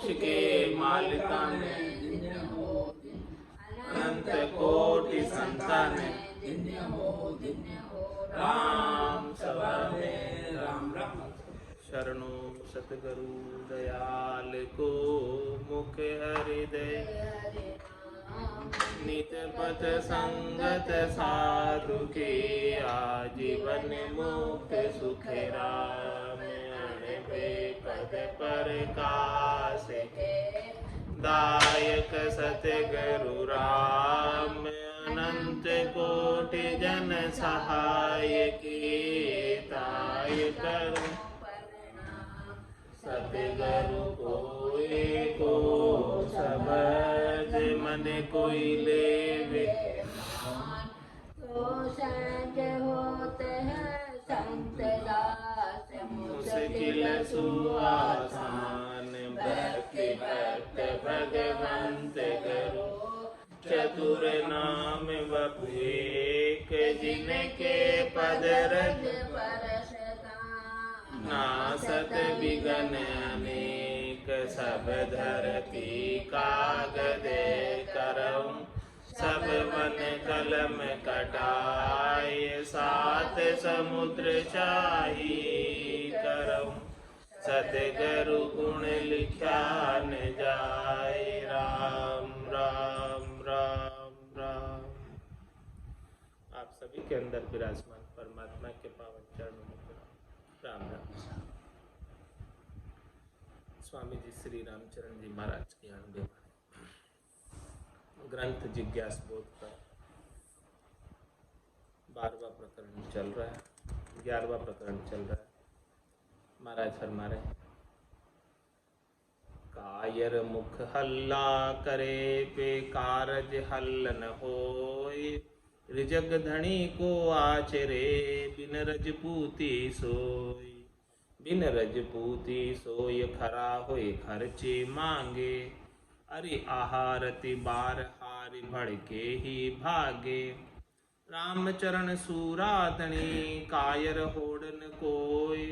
मोक्ष के मालिका ने, अनंत कोटि संतान, राम सभा में राम राम। शरणो सतगुरु दयाल को, मुख हृदय नित पथ संगत साधु के, आजीवन मुक्त सुख राम। अणबे पद प्रकाश दायक सतगुरु राम, अनंत कोटि जन सहाय के, ताय करूं सतगुरु को सबद मन कोई लेवे, तो संग होते हैं संत दास, मुश्किल सुआसान। भक्ति भक्त भगवंत करो, चतुर नाम बपु एक, जिनके पद रज नासत विघ्न अनेक। सब धरती कागज करऊं, सब वन कलम कटाए, सात समुद्र शाही करऊं, सतगुरु गुण लिख्या न जाए। राम राम राम राम। आप सभी के अंदर विराजमान परमात्मा के पावन चरणों में राम राम। स्वामी जी श्री रामचरण जी महाराज की 98 ग्रंथ जिज्ञास बोध का 12वां प्रकरण चल रहा है, 11वां प्रकरण चल रहा है। महाराज फरमा रहे हैं, कायर मुख हल्ला करे पे कारज हल्ल न होय, रिजग धनी को आचरे बिन रजपूती सोय। बिन रजपूती सोय खरा होय खर्चे मांगे, अरे आहारति बार हारि भड़के ही भागे। रामचरण सूरातनी कायर होड़न कोय,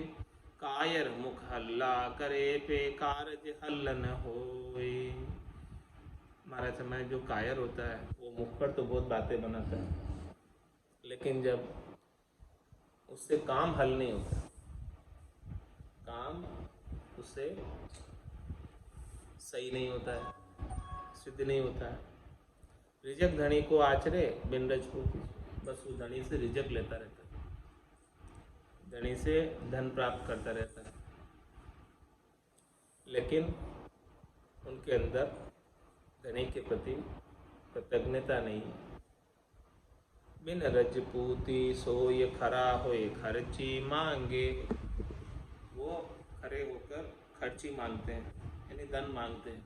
कायर मुख हल्ला करे पे कारज हल्ल न होय। हमारा समय जो कायर होता है वो मुख पर तो बहुत बातें बनाता है, लेकिन जब उससे काम हल नहीं होता, काम उससे सही नहीं होता है, सिद्ध नहीं होता है। रिजक धनी को आचरे बिन रजपूती, बस वो धनी से रिजक लेता रहता है, धनी से धन प्राप्त करता रहता है, लेकिन उनके अंदर धनी के प्रति कृतज्ञता नहीं। बिन रजपूती सोय खरा होए खर्ची मांगे, वो खरे होकर खर्ची मांगते हैं, यानी धन मांगते हैं,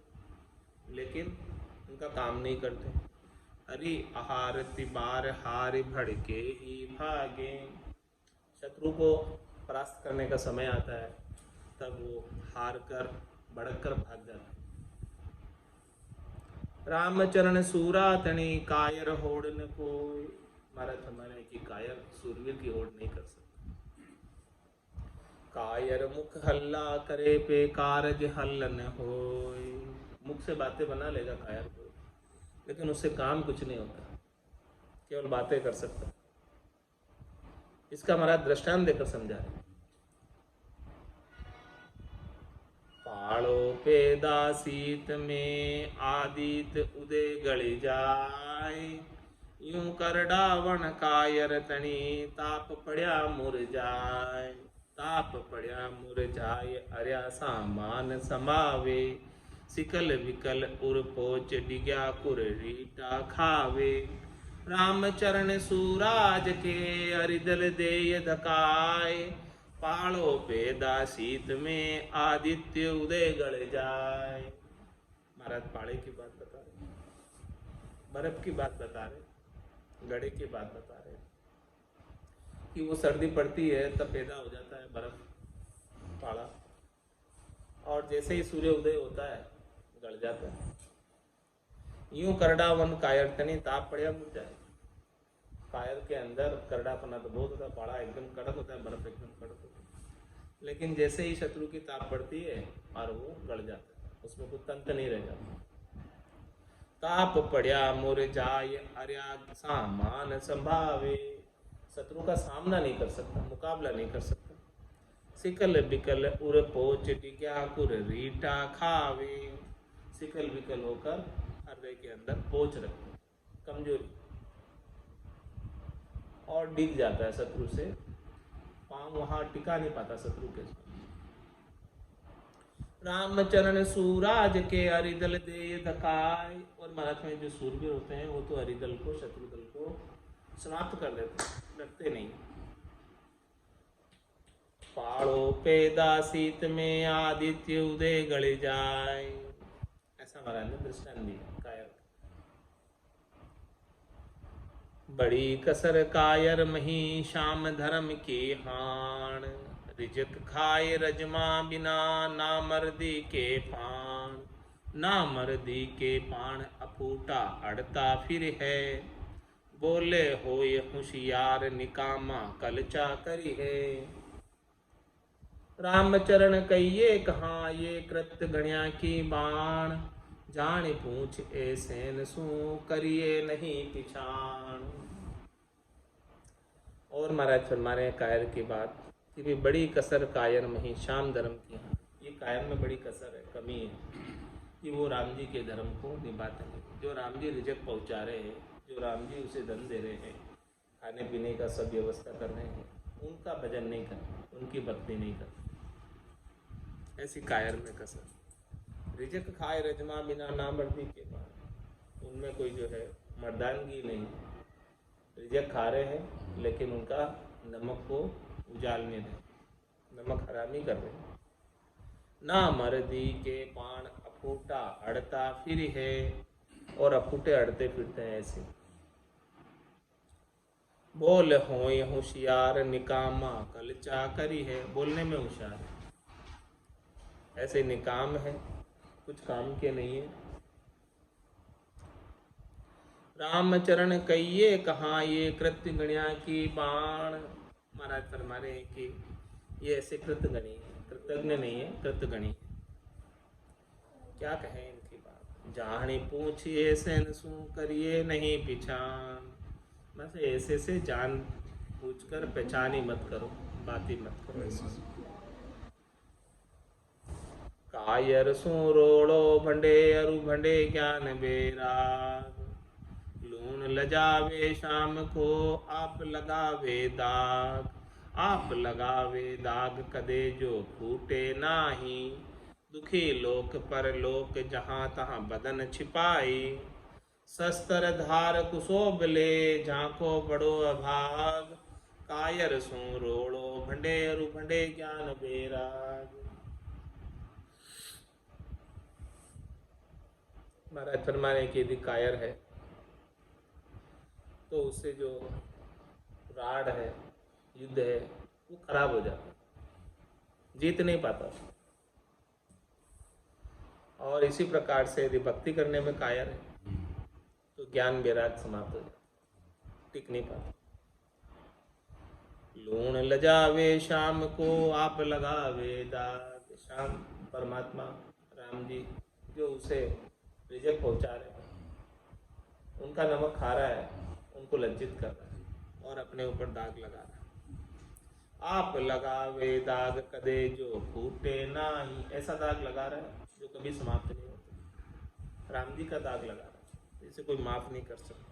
लेकिन उनका काम नहीं करते। अरे आहारति बार हार भड़के ही भागे। शत्रु को परास्त करने का समय आता है, तब वो हार कर भड़क कर भाग जाते हैं। रामचरण सूरातनी कायर होड़ न कोई। महाराज हमारे की कायर सूरवीर की होड़ नहीं कर सकते। कायर मुख हल्ला करे पे कारज हल्ल न होय। मुख से बातें बना लेगा कायर को, लेकिन उससे काम कुछ नहीं होता, केवल बातें कर सकता। इसका महाराज दृष्टांत देकर समझा है। पाड़ो पे दासीत में आदित उदय गଳି जाए, यूं कर डावण कायर तनी ताप पड़या मुरझाए। ताप पड़या मुरझाए अर्या सामान समावे, सिकल विकल उर पोच डिग्या कुर रीटा खावे। रामचरण सूराज के अरिदल देय धकाए, पाड़ो पे दासीत में आदित्य उदय गड़ जाए। महाराज पाड़े की बात बता रहे, बर्फ की बात बता रहे, गड़े की बात बता रहे कि वो सर्दी पड़ती है तब पैदा हो जाता है बर्फ पाड़ा, और जैसे ही सूर्य उदय होता है गड़ जाता है। यूं करड़ा वन कायर तनी ताप पड़या मुझ जाए। कायर के अंदर करड़ापना तो बहुत होता है, पाड़ा एकदम कड़क होता है, बर्फ एकदम कड़क होता है, लेकिन जैसे ही शत्रु की ताप पड़ती है और वो गड़ जाता है। उसमें कोई तंत्र नहीं रह जाता। ताप पड़या मुरझाय अर्या सामान संभावे, शत्रु का सामना नहीं कर सकता, मुकाबला नहीं कर सकता। सिकल बिकल उर पोच डिग्या कुर रीटा खावे, सिकल बिकल होकर हृदय के अंदर पोच रखते, कमजोरी, और डिग जाता है शत्रु से, पांव वहां टिका नहीं पाता शत्रु के साथ। रामचरण सूराज के अरिदल दे धकाय, और महाराज में जो सूरवीर होते हैं वो तो अरिदल को, शत्रु दल को समाप्त कर देते, डरते नहीं। पाड़ो पैदा शीत में आदित्य उदय गड़ जाए, ऐसा महाराज ने दृष्टांत दिया कायर। बड़ी कसर कायर मही शाम धर्म के हाण, रिजक खाए रजमा बिना ना मर्दी के पाण, ना मर्दी के पाण अफूटा अड़ता फिर है, बोले होय होशियार निकामा कलचा करी है। रामचरण कहिए कहाँ ये कृत गण्या की बाण, जान पूछ ऐसे नसू करिए नहीं पिछाण। और महाराज फरमारे कायर की बात कि भी बड़ी कसर कायर में श्याम धर्म की, ये कायर में बड़ी कसर है, कमी है कि वो राम जी के धर्म को निभाते हैं। जो राम जी रिजक पहुंचा रहे हैं, जो राम जी उसे धन दे रहे हैं, खाने पीने का सब व्यवस्था कर रहे हैं, उनका भजन नहीं करते, उनकी भक्ति नहीं करते, ऐसी कायर में कसर। रिजक खाए रजमा बिना ना मर्दी के बाद, उनमें कोई जो है मर्दानगी नहीं, रिजक खा रहे हैं लेकिन उनका नमक को उजालने दें, नमक हरामी कर रहे हैं। ना मर्दी के पान अफूटा अड़ता फिर है, और अफूटे अड़ते फिरते हैं ऐसे। बोल होय होशियार निकामा कलचा करी है, बोलने में होशियार है, ऐसे निकाम है, कुछ काम के नहीं है। रामचरण कहिए कहाँ ये कृत्य गण्या की बाण, महाराज फरमा रहे हैं कि ये ऐसे कृतगणी है, कृतज्ञ नहीं है, कृतगणी है। क्या कहें इनकी बात, जानी पूछिए से नसू करिए नहीं पिछान, बस ऐसे से जान पूछकर पहचान ही मत करो, बात ही मत करो ऐसे। कायर सू रोड़ो भंडे अरु भंडे ज्ञान बेराग, लून लजावे शाम को आप लगावे दाग, आप लगावे दाग कदे जो फूटे नाही, दुखी लोक पर लोक जहाँ तहाँ बदन छिपाई, शस्त्र धार कुशोभ ले झांको बड़ो अभाग, कायर सू रोड़ो भंडे अरु भंडे ज्ञान बेराग। महाराज फरमाने की यदि कायर है तो उससे जो राड है, युद्ध है, वो खराब हो जाता है, जीत नहीं पाता। और इसी प्रकार से यदि भक्ति करने में कायर है तो ज्ञान वैराग समाप्त हो जाता, टिक नहीं पाता। लूण लजावे शाम को आप लगावे दाग, शाम परमात्मा राम जी जो उसे रिजक पहुंचा रहे हैं, उनका नमक खा रहा है, उनको लज्जित कर रहा है और अपने ऊपर दाग लगा रहा है। आप लगावे दाग कदे जो फूटे नाही, ऐसा दाग लगा रहा है जो कभी समाप्त नहीं होता। राम जी का दाग लगा रहा है, इसे कोई माफ नहीं कर सकता।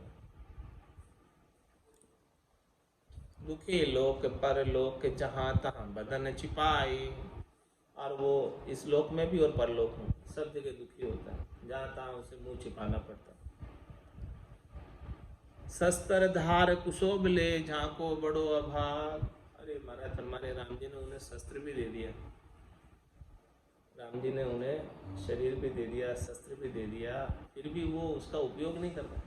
दुखी लोक पर लोक जहाँ तहाँ बदन छिपाई, और वो इस लोक में भी और परलोक में सब जगह दुखी होता है, जहाँ तहाँ उसे मुंह छिपाना पड़ता है। शस्त्र धार कुशोभ ले झांको बड़ो अभाग, अरे महाराज हमारे राम जी ने उन्हें शस्त्र भी दे दिया, राम जी ने उन्हें शरीर भी दे दिया, शस्त्र भी दे दिया, फिर भी वो उसका उपयोग नहीं करता।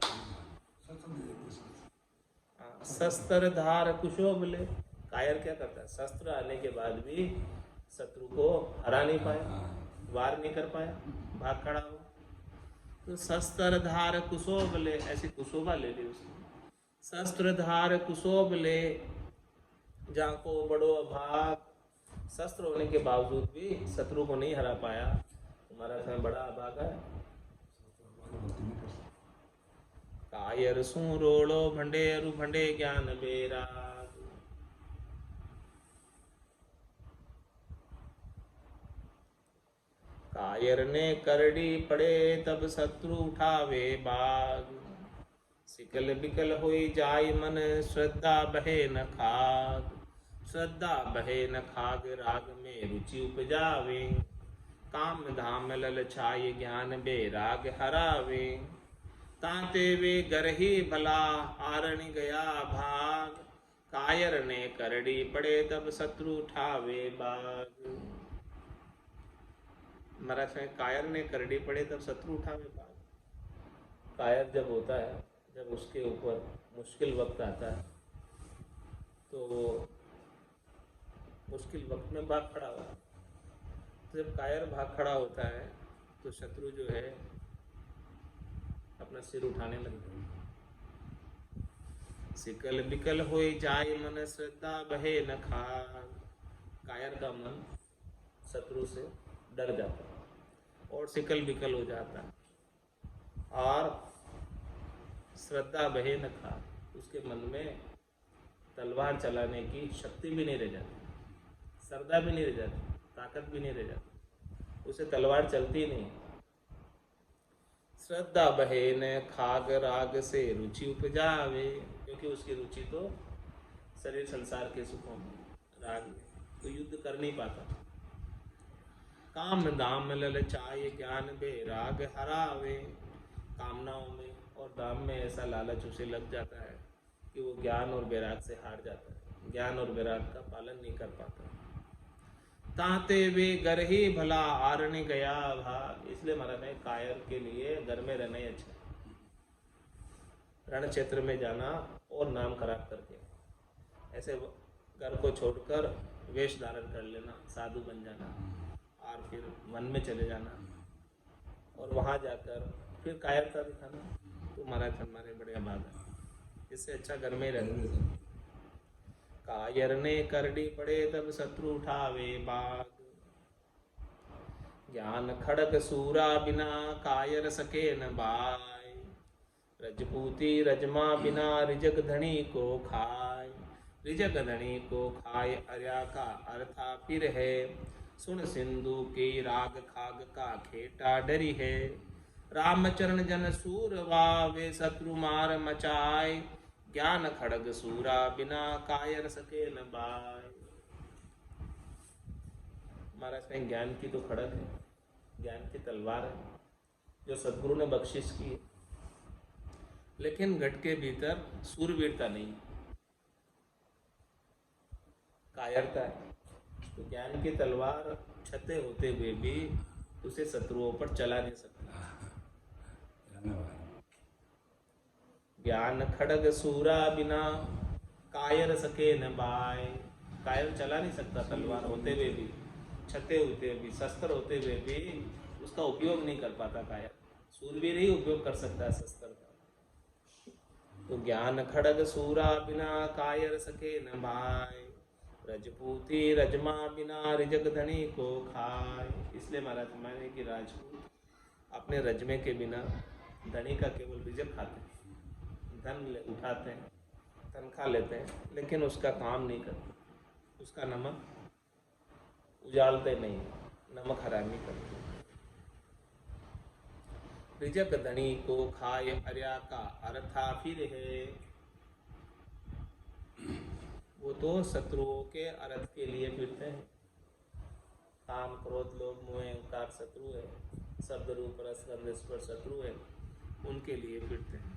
शस्त्र धार कुशोभ ले, कायर क्या करता है, शस्त्र आने के बाद भी शत्रु को हरा नहीं पाया, वार नहीं कर पाया, भाग खड़ा हो। तो शस्त्र धार कुशोभ ले, ऐसी कुशोभा ले ली उसने। शस्त्र धार कुशोभ ले जाको बड़ो अभाग, शस्त्र होने के बावजूद भी शत्रु को नहीं हरा पाया, तुम्हारा समय बड़ा अभागा है। कायर सू रोड़ो भंडे अरु भंडे ज्ञान बेराग। कायर ने करड़ी पड़े तब शत्रु उठावे बाग। सिकल बिकल होई जाय मन श्रद्धा बहे न खाग। श्रद्धा बहे न खाग राग में रुचि उपजावे। काम धाम ललछाय ज्ञान बेराग हरावे। तांते वे गरही भला आरणी गया भाग। कायर ने करड़ी पड़े तब शत्रु उठावे बाग। महाराज में कायर ने करड़ी पड़े तब शत्रु उठावे बाग। कायर जब होता है, जब उसके ऊपर मुश्किल वक्त आता है तो वो मुश्किल वक्त में भाग खड़ा होता है। तो जब कायर भाग खड़ा होता है तो शत्रु जो है अपना सिर उठाने लगता है। सिकल बिकल होई जाय मन श्रद्धा बहे न खाग। कायर का मन शत्रु से डर जाता है और सिकल बिकल हो जाता है और श्रद्धा बहे न खाग। उसके मन में तलवार चलाने की शक्ति भी नहीं रह जाती, श्रद्धा भी नहीं रह जाती, ताकत भी नहीं रह जाती, उसे तलवार चलती नहीं। श्रद्धा बहे न खाग राग से रुचि उपजावे, क्योंकि उसकी रुचि तो शरीर संसार के सुखों में, राग में, तो युद्ध कर नहीं पाता। काम दाम ललचाय ज्ञान बेराग हरावे। कामनाओं में और दाम में ऐसा लालच उसे लग जाता है कि वो ज्ञान और बैराग से हार जाता है, ज्ञान और बैराग का पालन नहीं कर पाता। तांते वे घर ही भला आरने गया भाग। इसलिए महाराज ने कायर के लिए घर में रहना ही अच्छा, रण क्षेत्र में जाना और नाम खराब करके, ऐसे घर को छोड़कर वेश धारण कर लेना, साधु बन जाना और फिर वन में चले जाना और वहाँ जाकर फिर कायरता दिखाना, तो महाराज हमारे बड़े अभागा। इससे अच्छा घर में रहना। कायर ने करड़ी पड़े तब शत्रु उठावे बाग। ज्ञान खड़ग सूरा बिना कायर सके न बाय। रजपूती रजमा बिना रिजग धनी को खाय। रिजग धनी को खाय अर्या का अर्था फिर है। सुन सिंधु की राग खाग का खेटा डरी है। रामचरण जन सूर वे शत्रु मार मचाय। ज्ञान खड़ग सूरा बिना कायर सके न बाय। महाराज कहें ज्ञान की तो खड़ग है, ज्ञान की तलवार है जो सदगुरु ने बख्शिश की है, लेकिन घट के भीतर सूरवीरता नहीं, कायरता है। तो ज्ञान की तलवार छते होते हुए भी उसे शत्रुओं पर चला नहीं सकता। ज्ञान खड़ग सूरा बिना कायर सके न बाय। कायर चला नहीं सकता तलवार होते हुए भी, छते होते हुए भी, शस्त्र होते हुए भी उसका उपयोग नहीं कर पाता कायर। सूरवीर ही उपयोग कर सकता है शस्त्र का। तो ज्ञान खड़ग सूरा बिना कायर सके न बाय। रजपूती रजमा बिना रिजग धनी को खाय। इसलिए महाराज माने कि राजपूत अपने रजमे के बिना धनी का केवल रिजक खाते हैं, धन उठाते हैं, तनख्वाह लेते हैं, लेकिन उसका काम नहीं करते, उसका नमक उजालते नहीं, नमक हरामी करते। रिजक धनी को खाय अर्या का अर्था फिर है। वो तो शत्रुओं के अर्थ के लिए फिरते हैं। काम क्रोध लोभ मोह अहंकार शत्रु है, शब्द रूप रस गंध स्पर्श शत्रु है, उनके लिए फिरते हैं।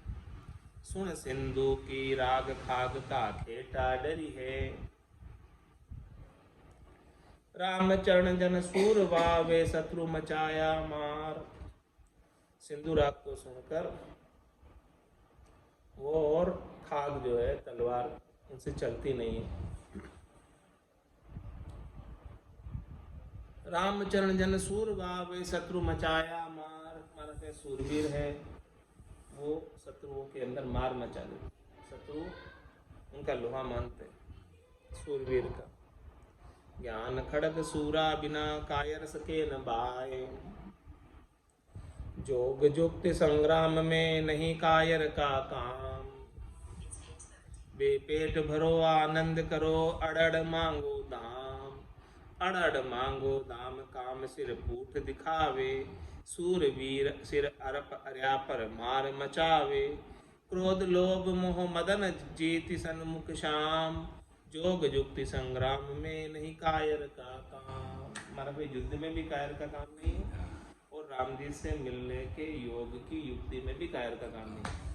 सुन सिंधु की राग खाग का खेटा डरी है। रामचरण जन सूर वे शत्रु मचाया मार। सिंधु राग को सुनकर वो और खाग जो है तलवार उनसे चलती नहीं है। रामचरण जन सूर वे शत्रु मचाया मार। माना सूरवीर है, वो शत्रुओं के अंदर मार मचा देते, शत्रु उनका लोहा मानते सूरवीर का। ज्ञान खड़ग सूरा बिना कायर सके न बाय। जोग जुक्ति संग्राम में नहीं कायर का काम। बेपेट भरो आनंद करो अड़ड़ मांगो दाम। अड़ड़ मांगो दाम काम सिर पूठ दिखावे। सूरवीर सिर अरप अर्या पर मार मचावे। क्रोध लोभ मोह मदन जीति सन्मुख शाम। जोग जुक्ति संग्राम में नहीं कायर का काम। हमारा कोई युद्ध में भी कायर का काम नहीं है और राम जी से मिलने के योग की युक्ति में भी कायर का काम नहीं है।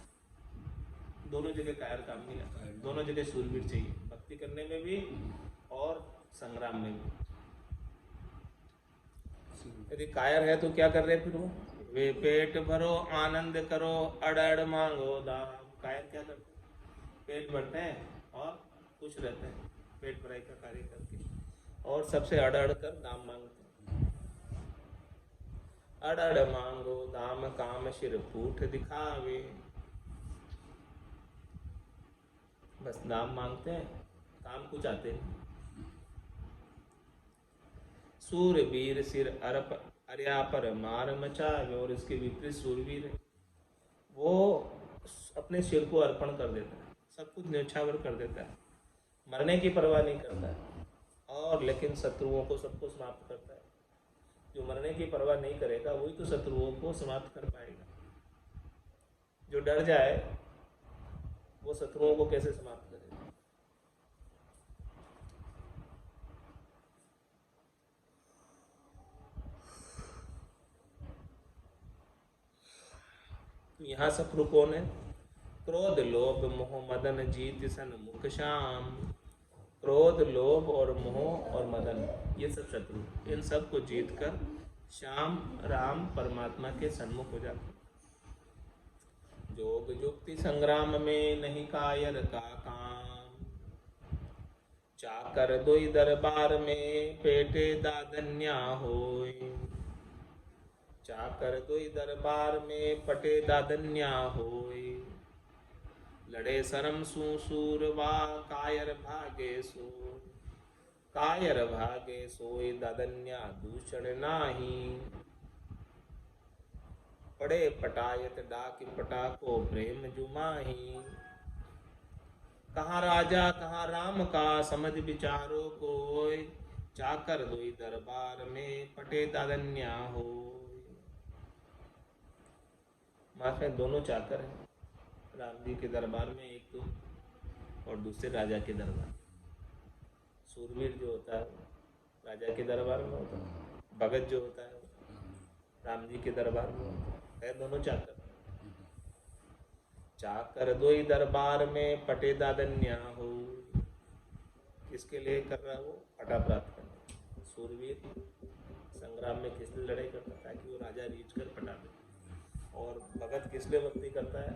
दोनों जगह कायर काम नहीं है, दोनों जगह शूरवीर चाहिए, भक्ति करने में भी और संग्राम में भी। यदि कायर है तो क्या कर रहे फिर वो? वे पेट भरो आनंद करो अड़ड़ मांगो दाम। कायर क्या करते हैं? पेट भरते हैं और खुश रहते हैं पेट भराई का कार्य करके, और सबसे अड़ कर दाम मांगते हैं। अड़ मांगो दाम काम सिर पूठ दिखावे। बस दाम मांगते हैं, काम कुछ आते नहीं। सूरवीर सिर अरप अर्या पर मार मचावे। और इसके विपरीत सूरवीर है, वो अपने सिर को अर्पण कर देता है, सब कुछ न्यौछावर कर देता है, मरने की परवाह नहीं करता है, और लेकिन शत्रुओं को सबको समाप्त करता है। जो मरने की परवाह नहीं करेगा वही तो शत्रुओं को समाप्त कर पाएगा। जो डर जाए वो शत्रुओं को कैसे समाप्त करेगा? तो यहाँ शत्रु कौन है? क्रोध लोभ मोह मदन जीत सन्मुख शाम। क्रोध लोभ और मोह और मदन, ये सब शत्रु, इन सब को जीत कर श्याम राम परमात्मा के सन्मुख हो जाते। जोग जुक्ति संग्राम में नहीं कायर का काम। चाकर दोई दरबार में पेटे दादन्या होय। चाकर दोई दरबार में पटे दादन्या होय। लड़े सरम सूरवा कायर भागे सो। कायर भागे सोई दादन्या दूषण नाही। पड़े पटायत डाक पटाको प्रेम जुमाही। कहाँ राजा कहाँ राम का समझ विचारो कोय। चाकर दोई दरबार में पटे दादन्या हो। माफे दोनों चाकर हैं राम जी के दरबार में, एक तो और दूसरे राजा के दरबार। सूरवीर जो होता है राजा के दरबार में होता है, भगत जो होता है राम जी के दरबार में होता है, दोनों चाकर। चाकर दोई दरबार में पटे दादन्या हो। किसके लिए कर रहा है वो? पटा प्राप्त करना। सूरवीर संग्राम में किस लिए लड़ाई करता है? ताकि वो राजा रीच कर पटा दे। और भगत किस लिए भक्ति करता है?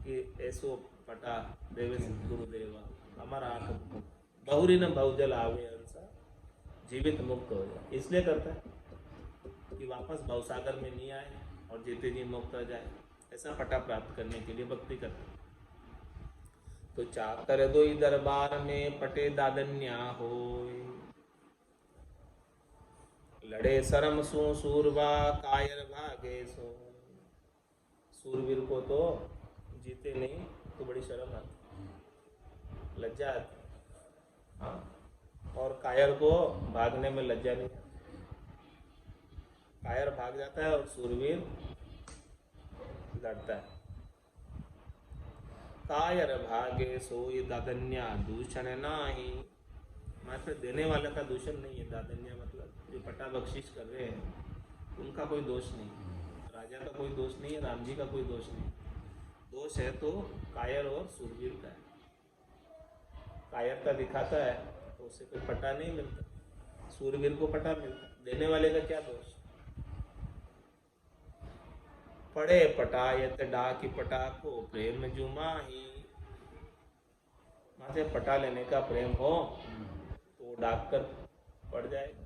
कि ऐसो पटा देवे गुरुदेवा हमारा आंख बहुरी न बहुजल आवे अंसा जीवित मुक्त हो जाए। इसलिए करता है कि वापस भवसागर में नहीं आए और जीते जी मुक्त हो जाए। ऐसा पटा प्राप्त करने के लिए भक्ति करते हैं। तो चाकर दोई दरबार में पटे दादन्या होय। लड़े शरम सु सूरवा कायर भागे सो। सूरवीर को तो जीते नहीं तो बड़ी शर्म आती, लज्जा आती। हाँ, और कायर को भागने में लज्जा नहीं आती। कायर भाग जाता है और सूरवीर लड़ता है। कायर भागे सोई दादन्या दूषण नाही। मात्र देने वाले का दूषण नहीं है। दादन्या मतलब जो पटा बख्शिश कर रहे हैं उनका कोई दोष नहीं, राजा का कोई दोष नहीं है, राम जी का कोई दोष नहीं। दोष है तो कायर और सूरवीर का है। कायरता दिखाता है तो उससे कोई पटा नहीं मिलता, सूरवीर को पटा मिलता। देने वाले का क्या दोष? पड़े पटायत डाकी पटाको प्रेम जुमाही। वहां से पटा लेने का प्रेम हो तो डाक कर पड़ जाएगा।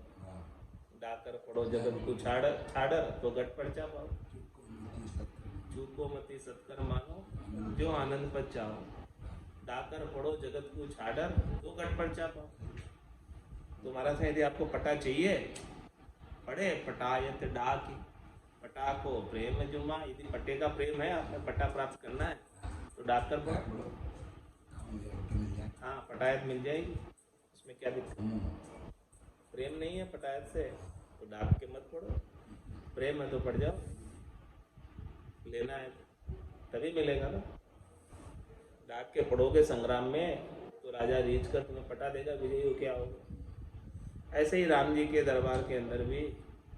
डाकर पड़ो जगत को छाड़र तो गट पड़ जा पाओ। चूको मती सत्कर मानो जो आनंद पच जाओ। डाकर पड़ो जगत को छाड़र तो गट पड़ जा पाओ। तुम्हारा से यदि आपको पटा चाहिए, पड़े पटायत डाकी पटा को प्रेम जुमा, यदि पट्टे का प्रेम है, आपने पट्टा प्राप्त करना है तो डाक कर पढ़ो। हाँ, पटायत मिल जाएगी, उसमें क्या दिक्कत। प्रेम नहीं है पटायत से तो डाक के मत पढ़ो, प्रेम है तो पढ़ जाओ, लेना है तभी मिलेगा ना। डाक के पढ़ोगे संग्राम में तो राजा रीझ कर तुम्हें पटा देगा, विजयी हो क्या होगा। ऐसे ही राम जी के दरबार के अंदर भी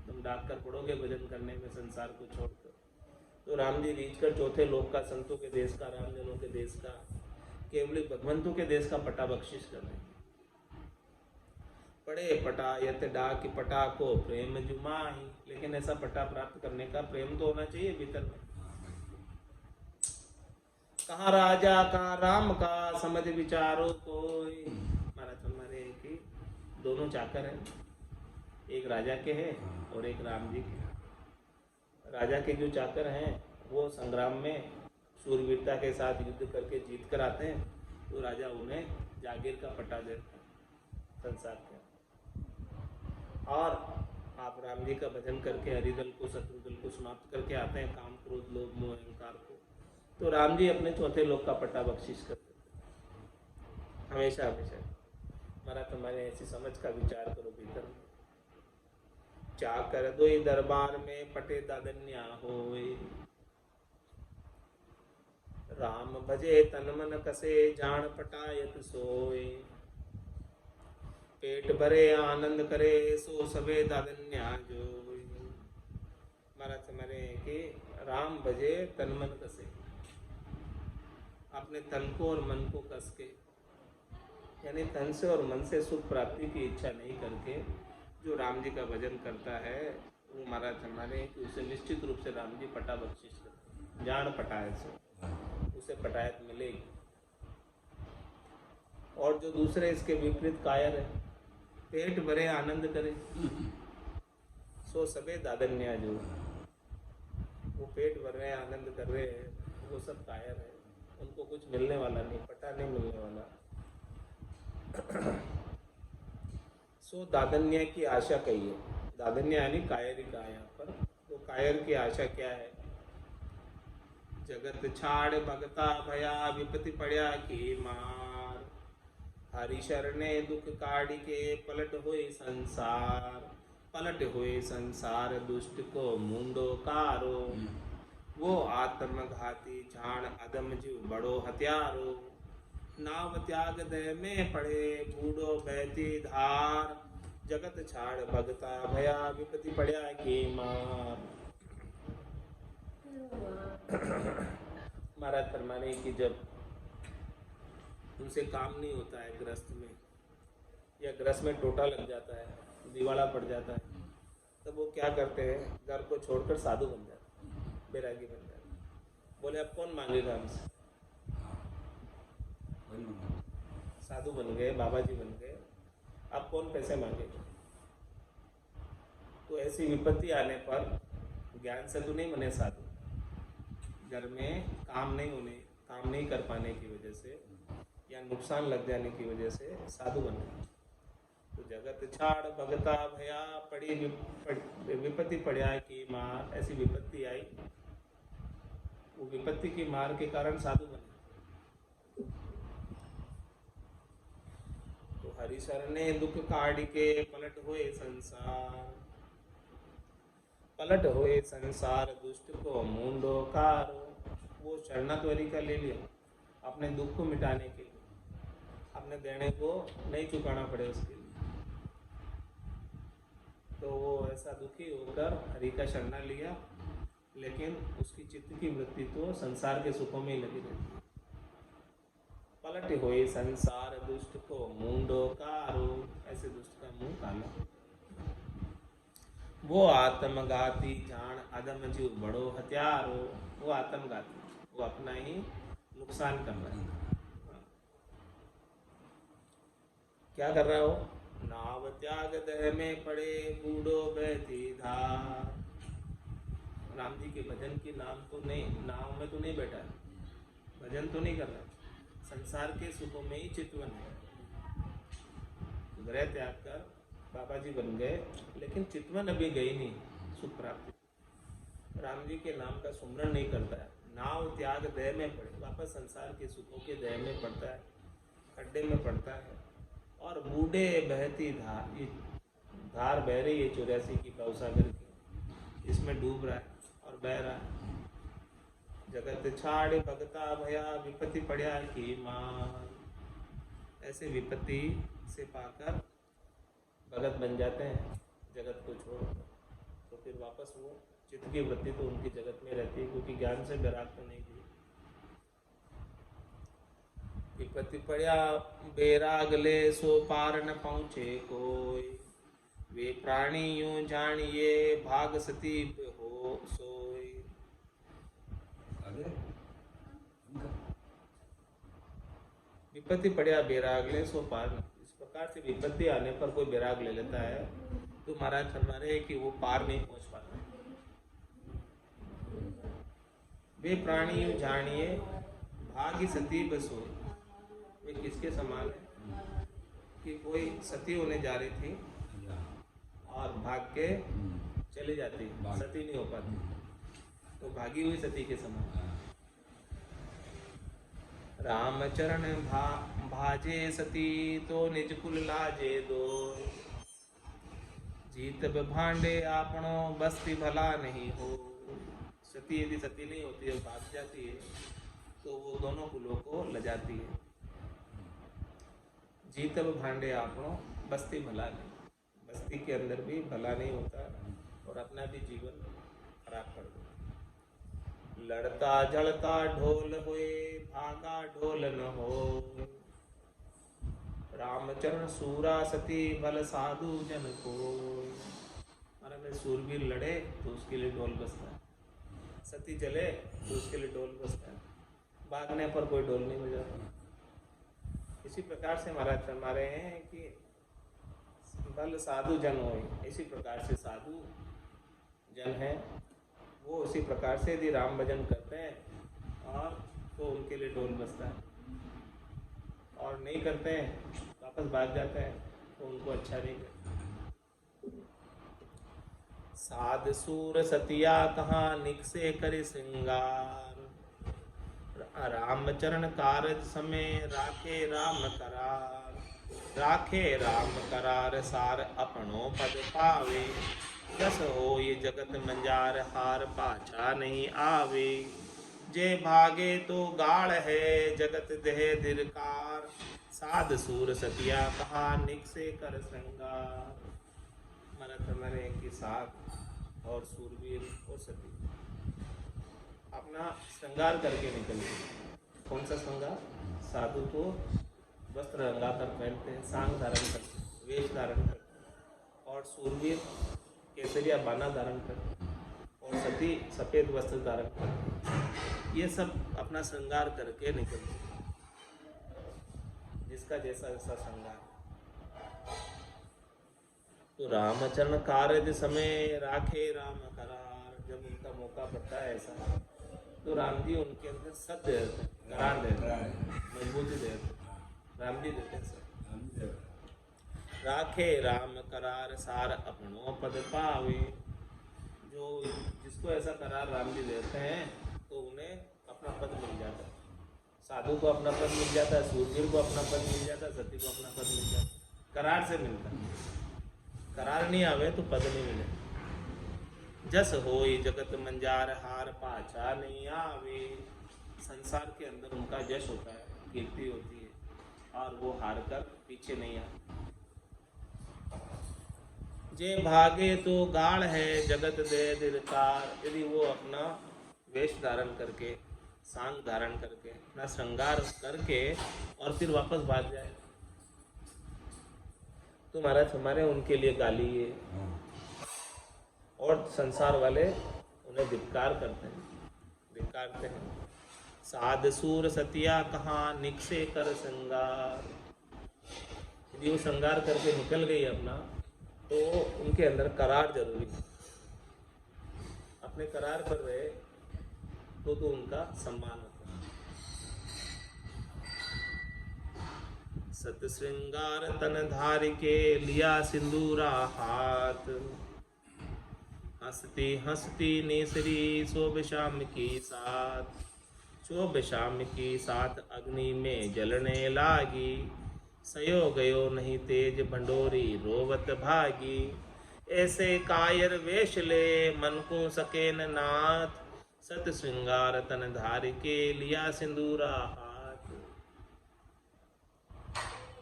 तुम डाक कर पढ़ोगे भजन करने में संसार को छोड़कर, तो राम जी रीझ कर चौथे लोक का, संतों के देश का, रामजनों के देश का, केवल भगवंतों के देश का पट्टा बख्शिश कर रहे हैं। पढ़े पटायत डाक पटा को प्रेम जुमाही, लेकिन ऐसा पट्टा प्राप्त करने का प्रेम तो होना चाहिए भीतर में। कहाँ राजा कहाँ राम का समझ विचारो कोई। महाराज हमारे की दोनों चाकर हैं, एक राजा के हैं और एक राम जी के। राजा के जो चाकर हैं वो संग्राम में शूरवीरता के साथ युद्ध करके जीत कर आते हैं, तो राजा उन्हें जागीर का पट्टा देते हैं संसार के। और आप राम जी का भजन करके हरिदल को, शत्रुदल को समाप्त करके आते हैं, काम क्रोध लोभ मोह अहंकार को, तो राम जी अपने चौथे लोक का पट्टा बख्शिश करते हैं हमेशा हमेशा। हमारा तुम्हारे ऐसी समझ का विचार करो भीतर में। चाकर दोई दरबार में पटे दादन्या होए, राम भजे तन मन कसे जान पटायत सोए। पेट भरे आनंद करे सो सबे दादन्या जोए। महाराज हमारे कि राम भजे तन मन कसे, अपने तन को और मन को कस के, यानी तन से और मन से सुख प्राप्ति की इच्छा नहीं करके जो राम जी का भजन करता है, वो महाराज हमारे कि उसे निश्चित रूप से राम जी पटा बख्शिश करते, जान पटायत से उसे पटायत मिलेगी। और जो दूसरे इसके विपरीत कायर है, पेट भरे आनंद करे सो सबे दादन्या जो, वो पेट भर रहे हैं आनंद कर रहे हैं, वो सब कायर है, उनको कुछ मिलने वाला नहीं, पता नहीं मिलने वाला। सो दादन्य की आशा कही है, दादन्य यानी कायरी का यहाँ पर। तो कायर की आशा क्या है। जगत छाड़ भगता भया विपत्ति पड़या की मार, हरि शरणे दुख काढ़ी के पलट हुए संसार। पलट हुए संसार दुष्ट को मुंडो कारो, वो आत्मघाती झाण अदम जीव बड़ो हत्यारो। नाव त्याग दय में पड़े बूढ़ो बहती धार, जगत छाड़ भगता भया विपत्ति पड़या की मार। महाराज फरमाने की जब उनसे काम नहीं होता है ग्रस्त में, या ग्रस्त में टोटा लग जाता है, दिवाला पड़ जाता है, तब वो क्या करते हैं, घर को छोड़कर साधु बन जाते हैं, बैरागी बन जाते हैं। बोले अब कौन मांगेगा हमसे, साधु बन गए, बाबा जी बन गए, अब कौन पैसे मांगेगा। तो ऐसी विपत्ति आने पर ज्ञान से तो नहीं बने साधु, घर में काम नहीं कर पाने की वजह से या नुकसान लग जाने की वजह से साधु बन गए। तो जगत छाड़ भगता भया पड़ी विपत्ति पड़या की मार, ऐसी विपत्ति आई, वो विपत्ति की मार के कारण साधु बने। तो हरि शरणे दुख काढ़ के पलट हुए संसार। पलट हुए संसार दुष्ट को मुंडो कारो, वो शरणात्वरी का ले लिया अपने दुख को मिटाने के लिए, अपने देने को नहीं चुकाना पड़े उसके लिए। तो वो ऐसा दुखी होकर हरि का शरणा लिया, लेकिन उसकी चित्त की वृत्ति तो संसार के सुखों में ही लगी रहती है। पलट हुए संसार दुष्ट को मुंडो कारो, ऐसे दुष्ट का मुंह काला। वो आत्मघाती जान अदम जीव बड़ो हत्यारो, वो आत्मघाती, वो अपना ही नुकसान कर रहा है। क्या कर रहा है वो, नाव त्याग दह में पड़े बूढ़ो बहती धार। राम जी के भजन की नाम तो नहीं, नाव में तो नहीं बैठा है, भजन तो नहीं कर रहा, संसार के सुखों में ही चितवन है। ग्रह त्याग कर बाबा जी बन गए, लेकिन चितवन अभी गई नहीं सुख प्राप्ति। राम जी के नाम का सुमरन नहीं करता है, नाव त्याग दह में पड़े, वापस संसार के सुखों के दह में पड़ता है, खड्डे में पड़ता है। और बूढ़े बहती धार, ये धार बह रही है 84 की भवसागर की, इसमें डूब रहा है और बह रहा है। जगत छाड़ भगता भया विपत्ति पड़ा की मान, ऐसे विपत्ति से पाकर भगत बन जाते हैं जगत को छोड़। तो फिर वापस वो चित्त की वृत्ति तो उनकी जगत में रहती है, क्योंकि ज्ञान से वैराग तो नहीं हुई। विपत्ति पड़ा बेराग ले सो पार न पहुँचे कोई, वे प्राणी यूं जानिए भाग सती हो सोई। विपत्ति पड़ा बेराग ले सो पार न, इस प्रकार से विपत्ति आने पर कोई बेराग ले लेता है तो महाराज फरमा रहे हैं कि वो पार नहीं पहुंच पाता। वे प्राणी यूं जानिए भाग्य सती बसो, वे किसके समान है कि कोई सती होने जा रही थी और भाग के चली जाती, सती नहीं हो पाती, तो भागी हुई सती के समान। रामचरण भाजे सती तो निज कुल लाजे दो, जीत भांडे आपनो बस्ती भला नहीं हो। सती यदि सती नहीं होती है, भाग जाती है, तो वो दोनों कुलों को लजाती है। जीतब भांडे आपनो बस्ती भला नहीं, बस्ती के अंदर भी भला नहीं होता और अपना भी जीवन खराब कर देता। लड़ता जड़ता ढोल होए भागा ढोल न हो, रामचरण सूरा सती बल साधु जन को। में सूरवीर लड़े तो उसके लिए ढोल बजता है, सती जले तो उसके लिए ढोल बजता है, भागने पर कोई ढोल नहीं बजाता। इसी प्रकार से महाराज फरमा रहे हैं कि बल साधु जन होए, इसी प्रकार से साधु जन है वो उसी प्रकार से यदि राम भजन करते हैं और तो उनके लिए ढोल बजता है, और नहीं करते हैं वापस भाग जाते हैं तो उनको अच्छा नहीं करता। साध सूर सतिया कहाँ निकसे करे श्रृंगार, रामचरण कारज समय राखे राम करार। राखे राम करार सार अपनो पद पावे, जस हो ये जगत मंजार हार पाछा नहीं आवे। जे भागे तो गाढ़ है जगत देह दिरकार, साध सूर सतिया कहा निकसे कर श्रृंगार। हमारे के साथ और सूरवीर और सती अपना श्रृंगार करके निकलते हैं। कौन सा श्रृंगार? साधु तो वस्त्र रंगा कर पहनते हैं, सांग धारण करते हैं, वेश धारण करते हैं, और सूरवीर केसरिया बाना धारण करते हैं, और सती सफेद वस्त्र धारण करते हैं। ये सब अपना श्रृंगार करके निकलते हैं, जिसका जैसा जैसा श्रृंगार। तो रामचरण कार्य समय राखे राम करार, जब उनका मौका पड़ता है ऐसा तो राम जी उनके अंदर सब दे देते हैं, करार देते हैं, मजबूती देते हैं, राम जी देते हैं सब। राखे राम करार सार अपनो पद पावे, जो जिसको ऐसा करार राम जी देते हैं तो उन्हें अपना पद मिल जाता है। साधु को अपना पद मिल जाता है, सूरवीर को अपना पद मिल जाता है, सती को अपना पद मिल जाता है। करार से मिलता है, करार नहीं आवे तो पद नहीं मिले। जस होई जगत मंजार हार पाछा नहीं आवे, संसार के अंदर उनका जश होता है, कीर्ति होती है और वो हार कर पीछे नहीं आते। जे भागे तो गाढ़ है जगत दे दिलकार, यदि वो अपना वेश धारण करके, सांग धारण करके, अपना श्रृंगार करके और फिर वापस भाग जाए तो महाराज हमारे उनके लिए गाली है, और संसार वाले उन्हें धिक्कार करते हैं, धिक्कारते हैं। साध सूर सतिया कहाँ निकसे कर श्रृंगार, यदि वो श्रृंगार करके निकल गई अपना तो उनके अंदर करार जरूरी है। अपने करार कर रहे तो उनका सम्मान होता है। सत श्रृंगार तन धार के लिया सिंदूरा हाथ, हंसती हंसती नेसरी शोभ श्याम की साथ, शोभ श्याम की साथ अग्नि में जलने लागी, सयो गयो नहीं तेज भंडोरी रोवत भागी, ऐसे कायर वेश ले मन को सके न नाथ, सत श्रृंगार तन धार के लिया सिंदूरा हाथ।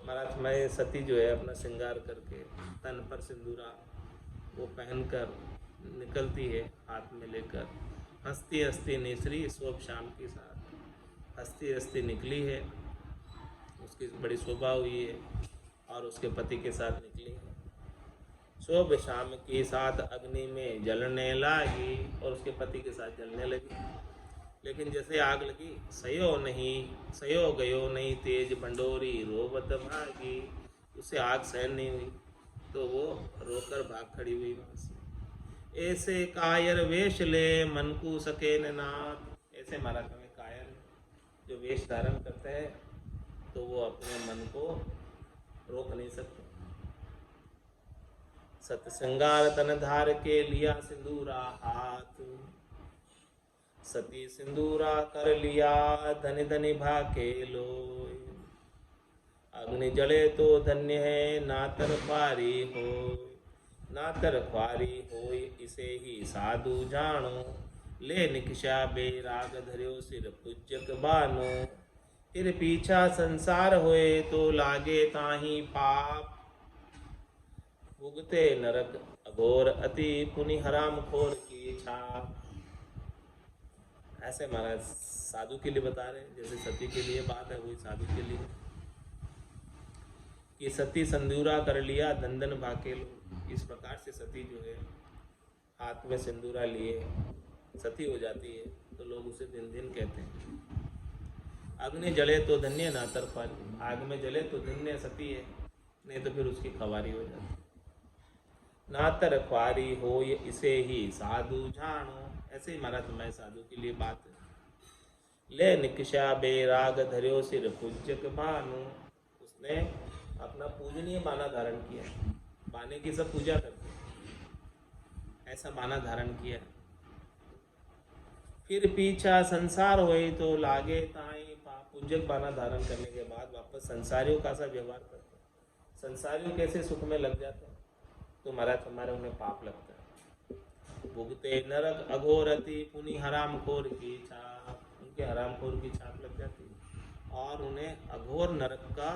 महाराज मैं सती जो है अपना श्रृंगार करके तन पर सिंदूरा वो पहनकर निकलती है हाथ में लेकर, हंसती हंसती नेसरी शोभ श्याम के साथ, हंसती हंसती निकली है, उसकी बड़ी शोभा हुई है और उसके पति के साथ निकली है। शोभ श्याम के साथ अग्नि में जलने लगी और उसके पति के साथ जलने लगी, लेकिन जैसे आग लगी सयो गयो नहीं तेज भंडोरी रोवत भागी, उसे आग सहन नहीं हुई तो वो रोकर भाग खड़ी हुई वहां से। ऐसे कायर वेश ले मन को सके न नाथ, ऐसे महाराज में कायर जो वेश धारण करते हैं तो वो अपने मन को रोक नहीं सकते। सतश्रृंगार तन धार के लिया सिंदूरा हाथ, सती सिंदूरा कर लिया धन धनि भाके लोय, अग्नि जले तो धन्य है नातर ख्वारी होय, नातर ख्वारी होय इसे ही साधु जानो, ले निकषा बेराग धर्यो सिर पूज्यक बानो, फिर पीछा संसार होए तो लागे ताही पाप, भुगते नरक अघोर अति पुनि हराम खोर की छाप। ऐसे महाराज साधु के लिए बता रहे हैं, जैसे सती के लिए बात है वही साधु के लिए कि सती सिंदूरा कर लिया दंदन भाके लो। इस प्रकार से सती जो है हाथ में सिंदूरा लिए सती हो जाती है तो लोग उसे दिन दिन कहते हैं। अग्नि जले तो धन्य ना तर ख्वारी, आग में जले तो धन्य सती है, नहीं तो फिर उसकी खवारी हो जाती। नातर ख्वारी हो इसे ही साधु जानो, ऐसे ही महाराज मैं साधु के लिए बात है। ले निकषा बेराग धर्यो सिर पूज्यक बानु, उसने अपना पूजनीय बाना धारण किया, बाने की सब पूजा करते ऐसा बाना धारण किया। फिर पीछा संसार होए तो लागे ताई पाप, पूज्यक बाना धारण करने के बाद वापस संसारियों का सा व्यवहार करते, संसारियों कैसे सुख में लग जाते हैं तो महाराज हमारे उन्हें पाप लगता है। भुगते नरक अघोरति पुनि हराम खोर की छाप, उनके हराम खोर की छाप लग जाती है और उन्हें अघोर नरक का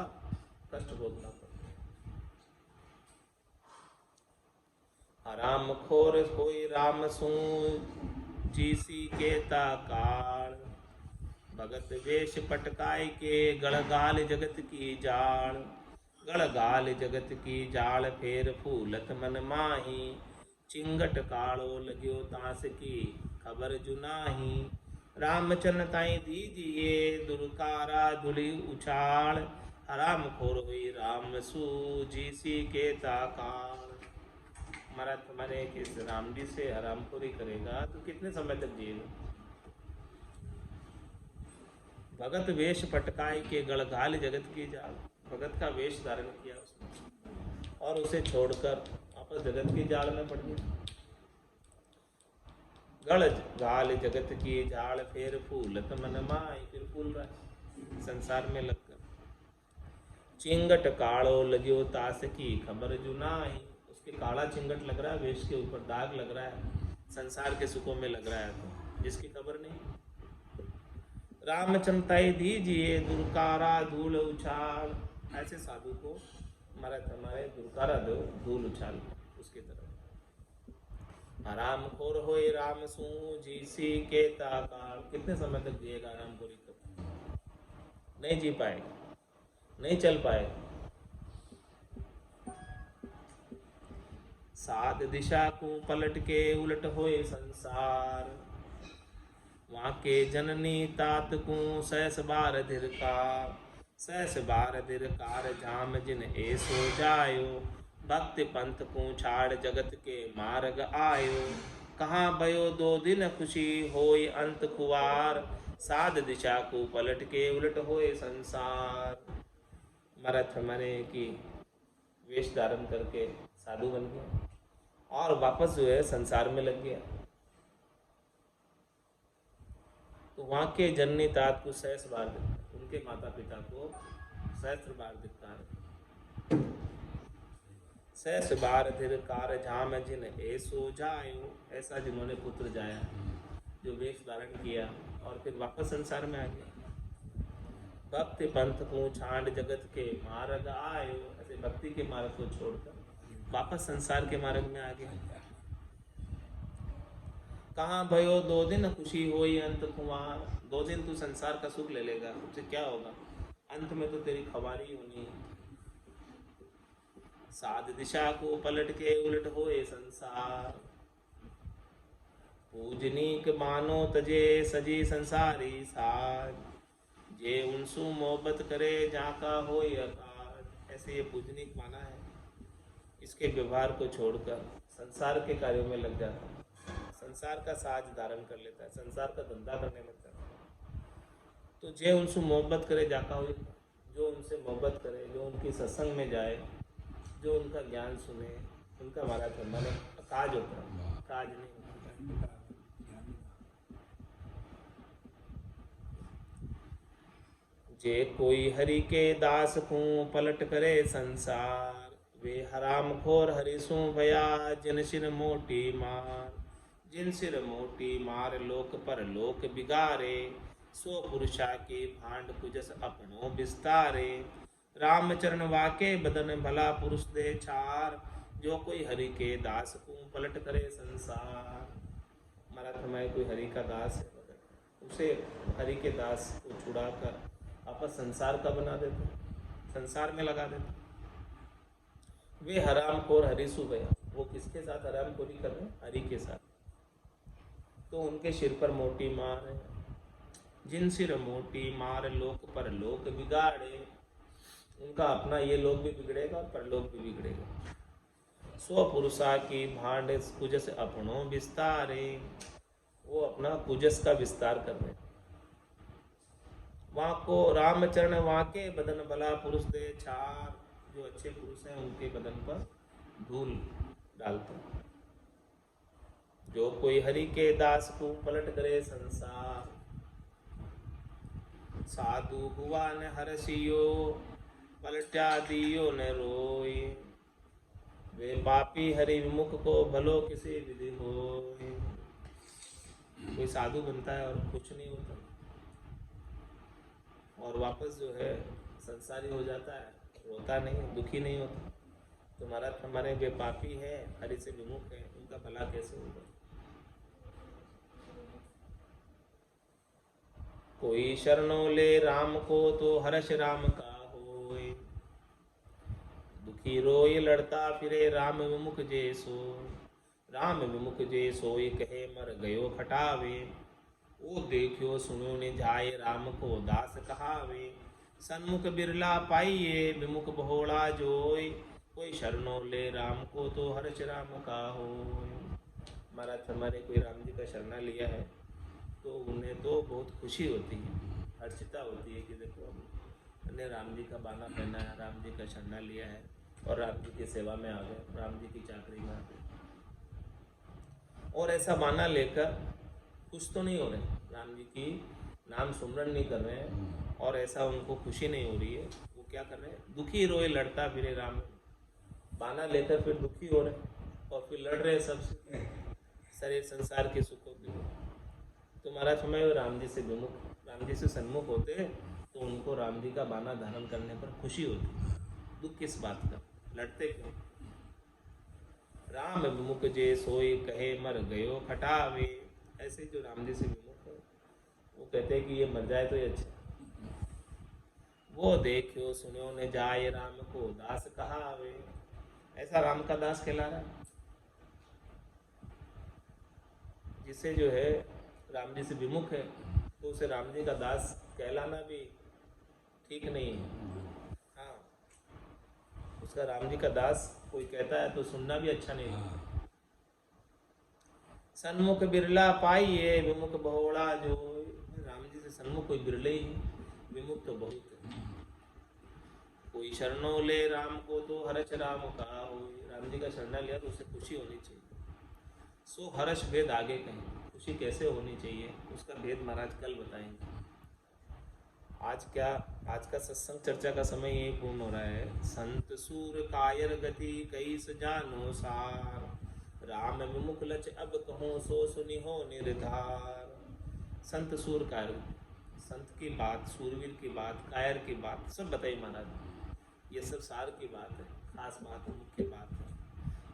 कष्ट भोगना पड़ता है। हराम खोर कोई राम सू जीसी के ताकाल, भगत वेश पटकाय के गड़गाल जगत की जाड़, गड़गाल जगत की जाड़ फेर फूलत मन माही, चिंगट कालो लग्यो तास की खबर जुनाही, रामचंद्र ताई दीजिए दुर्कारा धुली उछाड़, हराम खोर हुई राम सू जीसी के ताकाल। महाराज तुम्हारे किस राम जी से हराम खोरी करेगा तो कितने समय तक जिएगा। भगत वेश पटकाई के गड़गाल जगत की जाल, भगत का वेश धारण किया उसने और उसे छोड़कर वापस जगत की जाल में पड़ गया। गड़ गाल जगत की जाल फेर फूलत मन माई, फिर फूल रहा है संसार में लगकर। चिंगट कालो लग्यो तास की खबर जुनाई, उसके काला चिंगट लग रहा है, वेश के ऊपर दाग लग रहा है, संसार के सुखों में लग रहा है तो जिसकी खबर नहीं। रामचंताई दीजिए दुर्कारा धूल उछाल, ऐसे साधु को हमारे दुर्कारा दो धूल उछाल उसकी तरफ। हराम खोर होए राम सू जीसी के ताकाल, कितने समय तक जिएगा हराम खोरी कर, नहीं जी पाएगा, नहीं चल पाएगा। सात दिशा को पलट के उलट होए संसार, वहाँ के जननी तात को सहस बार धिरकार, सहस बार धिरकार जाम जिन ऐसो जायो, भक्ति पंथ को छाड़ जगत के मार्ग आयो, कहाँ भयो दो दिन खुशी होई अंत खुआर, साध दिशा को पलट के उलट होए संसार। मरथ मरे की वेश धारण करके साधु बन गया और वापस जो है संसार में लग गया। तो वहाँ के जननी तात को सहस्र बार दिखता है, उनके माता पिता को सहस्र बार दिखता है। सहस्र बार धिरकार झाम जिन ऐसो जायो, ऐसा जिन्होंने पुत्र जाया, जो वेश धारण किया और फिर वापस संसार में आ गया। भक्ति पंथ को छांड जगत के मार्ग आयो, ऐसे भक्ति के मार्ग को छोड़कर वापस संसार के मार्ग में आ गया। कहाँ भयो 2 दिन खुशी होई अंत कुमार, 2 दिन तू संसार का सुख ले लेगा, उससे क्या होगा, अंत में तो तेरी खबारी होनी है। साध दिशा को पलट के उलट होए संसार, पूजनीक मानो तजे सजी संसारी साज, जे उनसु मोहब्बत करे जाका होए अकाज। ऐसे ये पूजनीक माना है, इसके व्यवहार को छोड़कर संसार के कार्यों में लग जाता है, संसार का साज धारण कर लेता है, संसार का धंधा करने लगता है। तो जे उनसे मोहब्बत करे जाका हो, जो उनसे मोहब्बत करे, जो उनकी सत्संग में जाए, जो उनका ज्ञान सुने, उनका हमारा माने काज होता है, काज नहीं होता। जे कोई हरि के दास को पलट करे संसार, वे हराम खोर हरिसु भया जिन सिर मोटी मार, जिन सिर मोटी मार लोक पर लोक बिगारे, सो पुरुषा के भांड कुजस अपनो विस्तारे, रामचरण वाके बदन भला पुरुष दे छार, जो कोई हरि के दास को पलट करे संसार। हमारा समय कोई हरि का दास है, उसे हरि के दास को छुड़ाकर आपस संसार का बना देते, संसार में लगा देते। वे हराम खोर हरिसु गया, वो किसके साथ हराम खोरी कर रहे हैं, हरि के साथ। तो उनके सिर पर मोटी मार है, जिन सिर मोटी मार लोक पर लोक बिगाड़े, उनका अपना ये लोक भी बिगड़ेगा और परलोक भी बिगड़ेगा। सो पुरुषा की भांड कुजस अपनो विस्तारे, वो अपना कुजस का विस्तार कर रहे हैं। वहाँ को रामचरण वाके बदन भला पुरुष दे छार, जो अच्छे पुरुष हैं उनके बदन पर धूल डालते हैं। जो कोई हरि के दास को पलट करे संसार, साधु हुआ न हरसियो पलटा दियो न रोय, वे पापी हरि विमुख को भलो किसी विधि होय। कोई साधु बनता है और कुछ नहीं होता, और वापस जो है संसारी हो जाता है, रोता नहीं, दुखी नहीं होता। तो महाराज हमारे वे पापी है, हरि से विमुख है, उनका भला कैसे होगा। कोई शरणों ले राम को तो हर्ष राम का होए, दुखी रोए लड़ता फिरे राम विमुख जे सोय, राम विमुख जे सोय कहे मर गयो खटावे, ओ देखियो सुनो ने जाए राम को दास कहावे, सन्मुख बिरला पाइये विमुख भोला जोय, कोई शरणों ले राम को तो हर्ष राम का होय। महाराज हमारे कोई राम जी का शरणा लिया है तो उन्हें तो बहुत खुशी होती है, हर्षिता होती है कि देखो हमने राम जी का बाना पहना है, राम जी का शरणा लिया है और राम जी की सेवा में आ गए, राम जी की चाकरी में आ गए। और ऐसा बाना लेकर खुश तो नहीं हो रहे, राम जी की नाम सुमरन नहीं कर रहे हैं और ऐसा उनको खुशी नहीं हो रही है। वो क्या कर रहे हैं, दुखी रोए लड़ता फिरे राम, बाना लेकर फिर दुखी हो रहे और फिर लड़ रहे सबसे, शरीर संसार के सुखों के लिए। तो महाराज हमें राम जी से विमुख, राम जी से सन्मुख होते तो उनको राम जी का बाना धारण करने पर खुशी होती, दुख किस बात का, लड़ते क्यों। राम विमुख जे सोए कहे मर गयो खटावे, ऐसे जो राम जी से विमुख है वो कहते हैं कि ये मर जाए तो ये अच्छा। वो देखियो सुनो ने जाए राम को दास कहावे, ऐसा राम का दास कहला रहा है। जिसे जो है राम जी से विमुख है तो उसे राम जी का दास कहलाना भी ठीक नहीं है। हाँ, उसका राम जी का दास कोई कहता है तो सुनना भी अच्छा नहीं लगता। सन्मुख बिरला पाइये विमुख बहुड़ा जो, राम जी से सन्मुख कोई बिरले ही, विमुख तो बहुत है। कोई शरणों ले राम को तो हर्ष राम का हो। राम जी का शरण लिया तो उसे खुशी होनी चाहिए। सो हर्ष भेद आगे कहें, खुशी कैसे होनी चाहिए उसका भेद महाराज कल बताएंगे। आज का सत्संग चर्चा का समय यही पूर्ण हो रहा है। संत सूर कायर गति कई सजानो सार, राम विमुख लच अब कहो सो सुनी हो निर्धार। संत सूर कायर, संत की बात, सूरवीर की बात, कायर की बात सब बताई महाराज। ये सब सार की बात है, खास बात है, मुख्य बात है।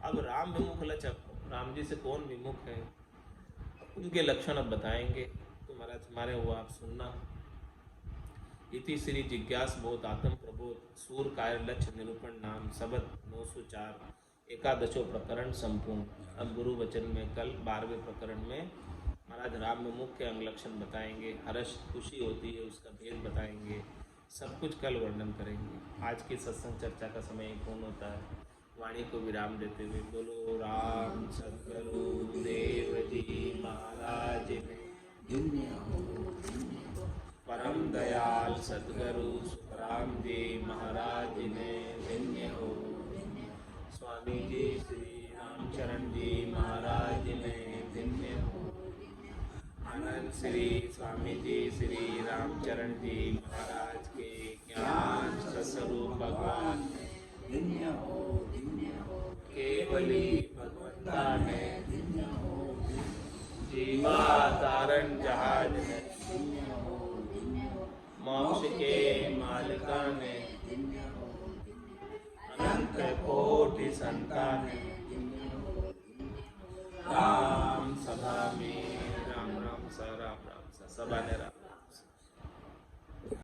अब राम विमुख लच, अब राम जी से कौन विमुख है उनके लक्षण अब बताएंगे। तो महाराज हमारे हुआ आप सुनना। इति श्री जिज्ञास बोध आत्म प्रबोध सूर कायर लक्ष्य निरूपण नाम शब्द 904 एकादशो प्रकरण संपूर्ण। अब गुरु वचन में कल 12वें प्रकरण में महाराज राम में मुख्य अंग लक्षण बताएंगे, हर्ष खुशी होती है उसका भेद बताएंगे, सब कुछ कल वर्णन करेंगे। आज की सत्संग चर्चा का समय पूर्ण होता है। वाणी को विराम देते हुए बोलो राम सद्गुरु देव जी महाराज परम दयाल सद्गुरु सुखराम जी महाराज ने धन्य हो। स्वामी जी श्री रामचरण जी महाराज ने धन्य हो। आनंद श्री स्वामी जी श्री रामचरण जी महाराज